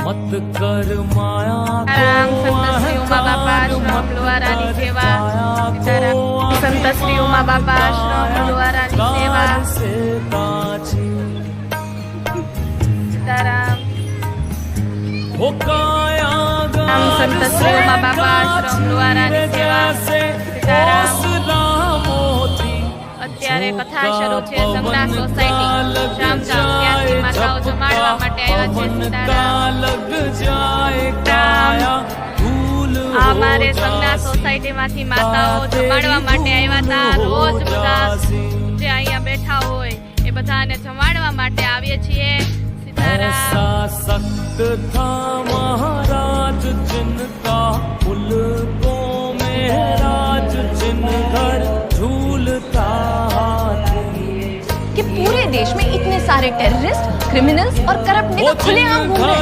मत कर माया राम संत श्री उमा बापा आश्रम लोहारानी सेवा सीताराम संत श्री उमा बापा आश्रम लोहारानी सेवा सीताराम राम संत श्री उमा बापा आश्रम लोहारानी सेवा सीताराम અત્યારે કથા શરૂ છે સંજ્ઞા સોસાયટી શ્યામધામ ત્યાંથી માતાઓ જમાડવા માટે આવ્યા છે સીતારામ અમારે સંજ્ઞા સોસાયટીમાંથી માતાઓ જમાડવા માટે આવ્યા હતા રોજ બધા જે અહીંયા બેઠા હોય એ બધાને જમાડવા માટે આવીએ છીએ સીતારામ सक्त था महाराज जिनका उलकों में राज जिन घर झूलता कि पूरे देश में इतने सारे टेररिस्ट, क्रिमिनल्स और करप्ट नेता खुलेआम घूम रहे हैं।